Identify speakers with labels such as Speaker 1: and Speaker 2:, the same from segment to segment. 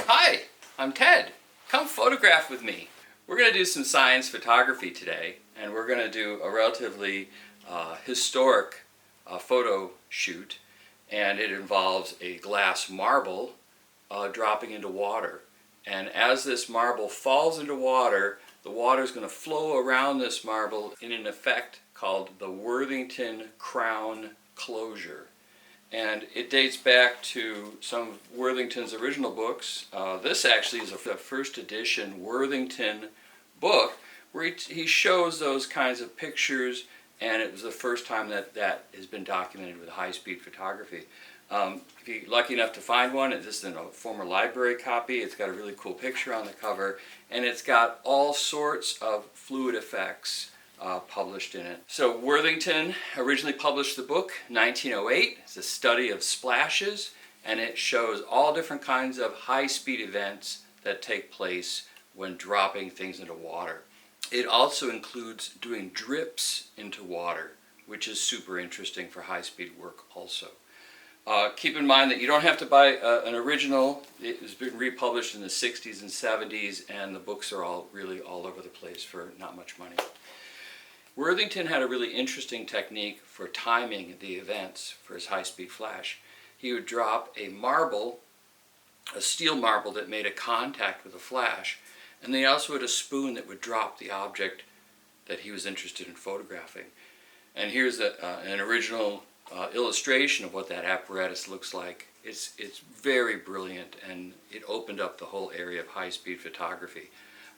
Speaker 1: Hi, I'm Ted. Come photograph with me. We're going to do some science photography today, and we're going to do a relatively historic photo shoot, and it involves a glass marble dropping into water. And as this marble falls into water, the water is going to flow around this marble in an effect called the Worthington Crown Closure. And it dates back to some of Worthington's original books. This actually is a first edition Worthington book where he shows those kinds of pictures, and it was the first time that has been documented with high-speed photography. If you're lucky enough to find one, this is in a former library copy. It's got a really cool picture on the cover, and it's got all sorts of fluid effects published in it. So Worthington originally published the book 1908. It's a study of splashes, and it shows all different kinds of high-speed events that take place when dropping things into water. It also includes doing drips into water, which is super interesting for high-speed work also. Keep in mind that you don't have to buy an original. It has been republished in the 60s and 70s, and the books are all really all over the place for not much money. Worthington had a really interesting technique for timing the events for his high-speed flash. He would drop a marble, a steel marble that made a contact with a flash, and then he also had a spoon that would drop the object that he was interested in photographing. And here's an original illustration of what that apparatus looks like. It's very brilliant, and it opened up the whole area of high-speed photography.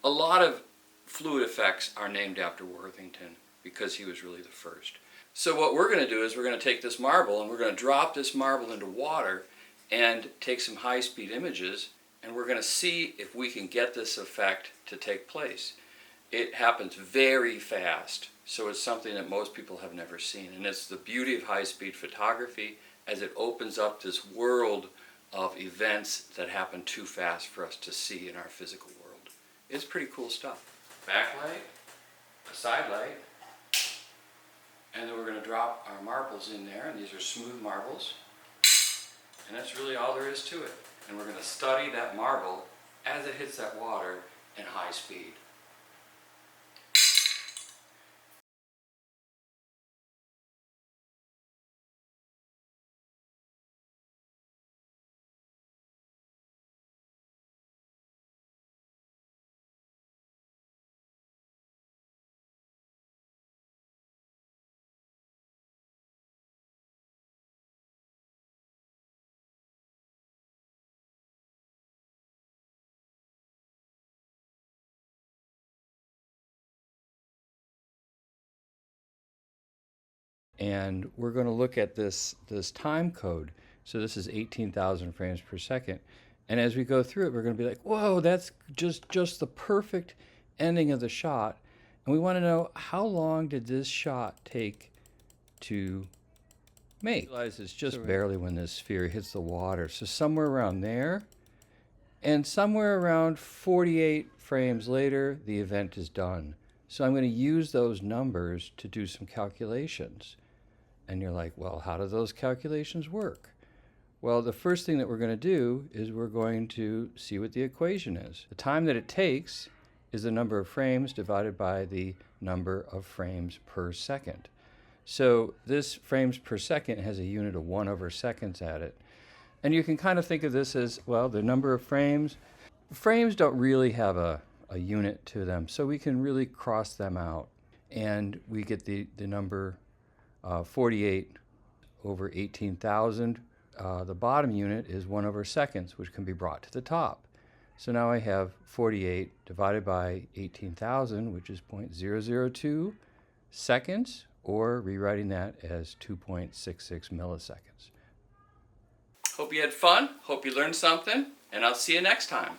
Speaker 1: A lot of fluid effects are named after Worthington because he was really the first. So what we're going to do is we're going to take this marble and we're going to drop this marble into water and take some high-speed images, and we're going to see if we can get this effect to take place. It happens very fast, so it's something that most people have never seen, and it's the beauty of high-speed photography as it opens up this world of events that happen too fast for us to see in our physical world. It's pretty cool stuff. Backlight, a side light, and then we're going to drop our marbles in there, and these are smooth marbles, and that's really all there is to it. And we're going to study that marble as it hits that water in high speed. And we're going to look at this time code. So this is 18,000 frames per second. And as we go through it, we're going to be like, whoa, that's just the perfect ending of the shot. And we want to know, how long did this shot take to make? Realize it's just barely when this sphere hits the water. So somewhere around there, and somewhere around 48 frames later, the event is done. So I'm going to use those numbers to do some calculations. And you're like, well, how do those calculations work? Well, the first thing that we're going to do is we're going to see what the equation is. The time that it takes is the number of frames divided by the number of frames per second. So this frames per second has a unit of 1/seconds at it. And you can kind of think of this as, well, the number of frames. Frames don't really have a unit to them, so we can really cross them out. And we get the number 48 over 18,000. The bottom unit is 1/seconds, which can be brought to the top. So now I have 48 divided by 18,000, which is 0.002 seconds, or rewriting that as 2.66 milliseconds. Hope you had fun, hope you learned something, and I'll see you next time.